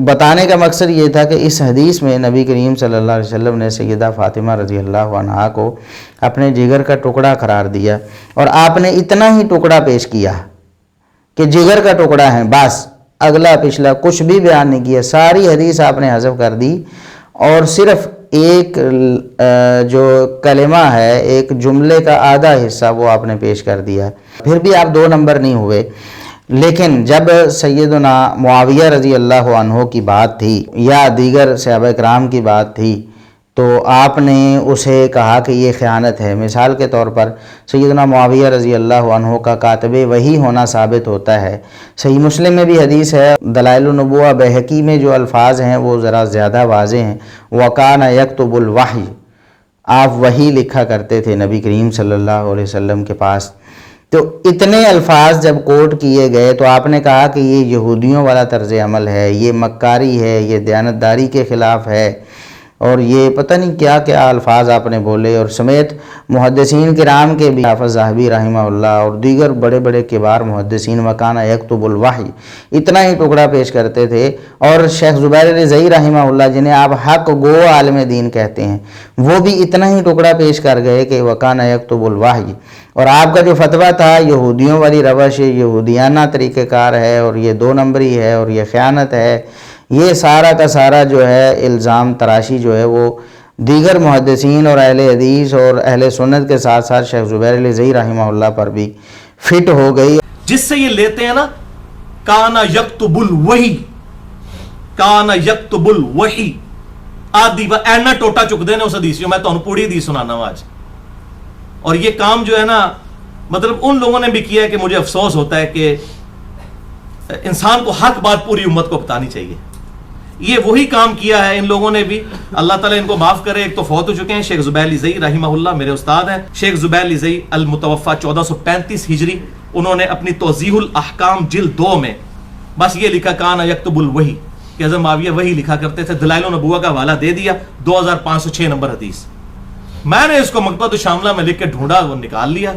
بتانے کا مقصد یہ تھا کہ اس حدیث میں نبی کریم صلی اللہ علیہ وسلم نے سیدہ فاطمہ رضی اللہ عنہا کو اپنے جگر کا ٹکڑا قرار دیا، اور آپ نے اتنا ہی ٹکڑا پیش کیا کہ جگر کا ٹکڑا ہے، بس اگلا پچھلا کچھ بھی بیان نہیں کیا، ساری حدیث آپ نے حذف کر دی، اور صرف ایک جو کلمہ ہے، ایک جملے کا آدھا حصہ وہ آپ نے پیش کر دیا، پھر بھی آپ 2 نمبر نہیں ہوئے۔ لیکن جب سیدنا معاویہ رضی اللہ عنہ کی بات تھی یا دیگر صحابہ کرام کی بات تھی تو آپ نے اسے کہا کہ یہ خیانت ہے۔ مثال کے طور پر سیدنا معاویہ رضی اللہ عنہ کا کاتب وحی ہونا ثابت ہوتا ہے۔ صحیح مسلم میں بھی حدیث ہے، دلائل النبوہ بہقی میں جو الفاظ ہیں وہ ذرا زیادہ واضح ہیں، وَكَانَ يَكْتُبُ الْوَحْيِ، آپ وحی لکھا کرتے تھے نبی کریم صلی اللہ علیہ وسلم کے پاس۔ تو اتنے الفاظ جب کوٹ کیے گئے تو آپ نے کہا کہ یہ یہودیوں والا طرز عمل ہے، یہ مکاری ہے، یہ دیانتداری کے خلاف ہے، اور یہ پتہ نہیں کیا کیا الفاظ آپ نے بولے، اور سمیت محدثین کرام کے بھی حافظ ذہبی رحمہ اللہ اور دیگر بڑے بڑے کبار محدثین وکانہ یکتب الوحی اتنا ہی ٹکڑا پیش کرتے تھے۔ اور شیخ زبیر رضی رحمہ اللہ جنہیں آپ حق گو عالم دین کہتے ہیں، وہ بھی اتنا ہی ٹکڑا پیش کر گئے کہ وکانہ یکتب الوحی۔ اور آپ کا جو فتویٰ تھا یہودیوں والی روش، یہودیانہ طریقہ کار ہے، اور یہ 2 نمبری ہے، اور یہ خیانت ہے، یہ سارا کا سارا جو ہے الزام تراشی جو ہے وہ دیگر محدثین اور اہل حدیث اور اہل سنت کے ساتھ ساتھ شیخ زبیر رضی رحمہ اللہ پر بھی فٹ ہو گئی۔ جس سے یہ لیتے ہیں نا کانا یکتب الوحی، کانا یکتب الوحی، آدھی با اینا ٹوٹا چک دینے اس حدیث میں تو پوری حدیث سنانا ہوں آج۔ اور یہ کام جو ہے نا مطلب ان لوگوں نے بھی کیا ہے کہ مجھے افسوس ہوتا ہے کہ انسان کو حق بات پوری امت کو بتانی چاہیے۔ یہ وہی کام کیا ہے ان لوگوں نے بھی، اللہ تعالیٰ ان کو معاف کرے۔ ایک تو فوت ہو چکے ہیں شیخ زبیر لزئی رحمہ اللہ، میرے استاد ہیں شیخ زبیر لزئی المتوفہ 1435 ہجری، انہوں نے اپنی توضیح الاحکام جلد 2 میں بس یہ لکھا کانا یکتب الوحی کہ حضرت معاویہ وحی لکھا کرتے تھے، دلائل النبوہ کا حوالہ دے دیا، 2506 نمبر حدیث۔ میں نے اس کو مکتبۃ الشاملہ میں لکھ کے ڈھونڈا، وہ نکال لیا۔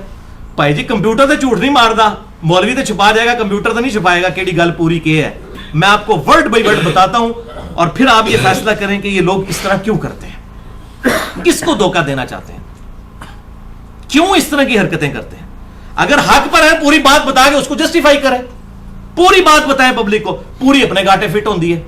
بھائی جی کمپیوٹر تے جھوٹ نہیں ماردا، مولوی تے چھپا جائے گا، کمپیوٹر تے نہیں چھپائے گا کیڑی گل پوری کی ہے۔ میں آپ کو ورڈ بائی ورڈ بتاتا ہوں، اور پھر آپ یہ فیصلہ کریں کہ یہ لوگ اس طرح کیوں کرتے ہیں، کس کو دھوکہ دینا چاہتے ہیں، کیوں اس طرح کی حرکتیں کرتے ہیں۔ اگر حق پر ہے پوری بات بتا کے اس کو جسٹیفائی کریں، پوری بات بتائیں پبلک کو، پوری اپنے گاٹے فٹ ہوندی ہے۔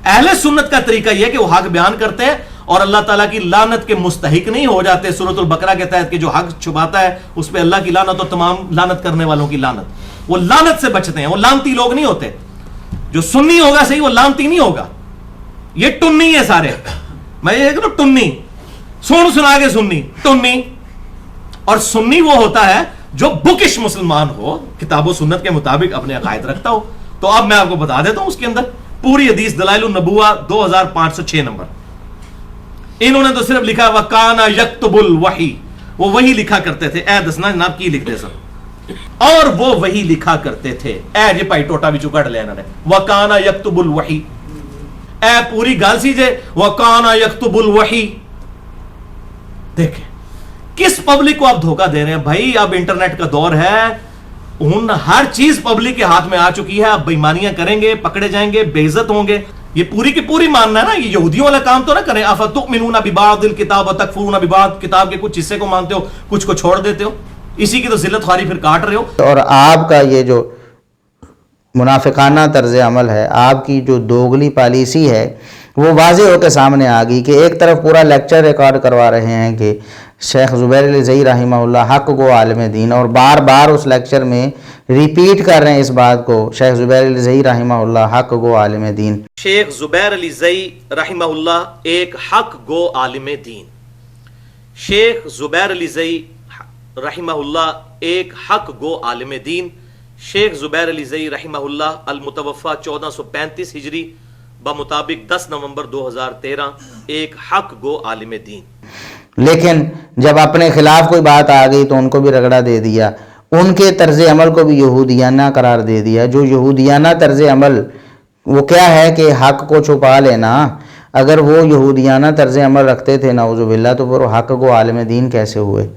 اہل سنت کا طریقہ یہ ہے کہ وہ حق بیان کرتے ہیں اور اللہ تعالیٰ کی لعنت کے مستحق نہیں ہو جاتے۔ سورۃ البقرہ کے تحت کہ جو حق چھپاتا ہے اس پہ اللہ کی لعنت اور تمام لعنت کرنے والوں کی لعنت، وہ لعنت سے بچتے ہیں، وہ لعنتی لوگ نہیں ہوتے۔ جو سنی ہوگا صحیح، وہ لعنتی نہیں ہوگا، یہ ٹنی ہے سارے۔ میں یہ کہوں ٹنی، سنا کے سنی ٹنی، اور سنی وہ ہوتا ہے جو بکش مسلمان ہو، کتاب و سنت کے مطابق اپنے عقائد رکھتا ہو۔ تو اب میں آپ کو بتا دیتا ہوں اس کے اندر پوری حدیث دلائل النبوہ 2506 نمبر، انہوں نے تو صرف لکھا وَكَانَ يَكْتُبُ الْوَحِي، وہ وہی لکھا کرتے تھے۔ اے دسنا جناب کی لکھ دے سن، اور وہ وہی لکھا کرتے تھے۔ اے جی پائی ٹوٹا بھی چکڑ لیا انہوں نے، وَكَانَ يَكْتُبُ الْوَحِي، اے پوری گال سی جے وَكَانَ يَكْتُبُ الْوَحِي۔ دیکھیں کس پبلک کو آپ دھوکہ دے رہے ہیں بھائی، اب انٹرنیٹ کا دور ہے، ہر چیز پبلک کے ہاتھ میں آ چکی ہے، اب بےایمانیاں کریں گے پکڑے جائیں گے، بے عزت ہوں گے۔ یہ پوری کی پوری ماننا ہے نا، یہ یہودیوں والا کام تو نہ کریں۔ افتؤمنون ببعض الکتاب وتکفرون ببعض، کتاب کے کچھ حصے کو مانتے ہو کچھ کو چھوڑ دیتے ہو، اسی کی تو ذلت خواری پھر کاٹ رہے ہو۔ اور آپ کا یہ جو منافقانہ طرز عمل ہے، آپ کی جو دوگلی پالیسی ہے، وہ واضح ہو کے سامنے آ گئی کہ ایک طرف پورا لیکچر ریکارڈ کروا رہے ہیں کہ شیخ زبیر رضی رحمہ اللہ حق گو عالم دین، اور بار بار اس لیکچر میں ریپیٹ کر رہے ہیں اس بات کو، شیخ زبیر رضی رحمہ اللہ حق گو عالم دین۔ شیخ زبیر رضی رحمہ اللہ ایک حق گو عالم دین، شیخ زبیر رضی رحمہ اللہ ایک حق گو عالم دین، شیخ زبیر رضی رحمہ اللہ المتوفہ 1435 ہجری بمطابق 10 نومبر 2013 ایک حق گو عالم دین۔ لیکن جب اپنے خلاف کوئی بات آ گئی تو ان کو بھی رگڑا دے دیا، ان کے طرز عمل کو بھی یہودیانہ قرار دے دیا۔ جو یہودیانہ طرز عمل وہ کیا ہے کہ حق کو چھپا لینا، اگر وہ یہودیانہ طرز عمل رکھتے تھے نعوذ باللہ تو پھر حق کو عالم دین کیسے ہوئے؟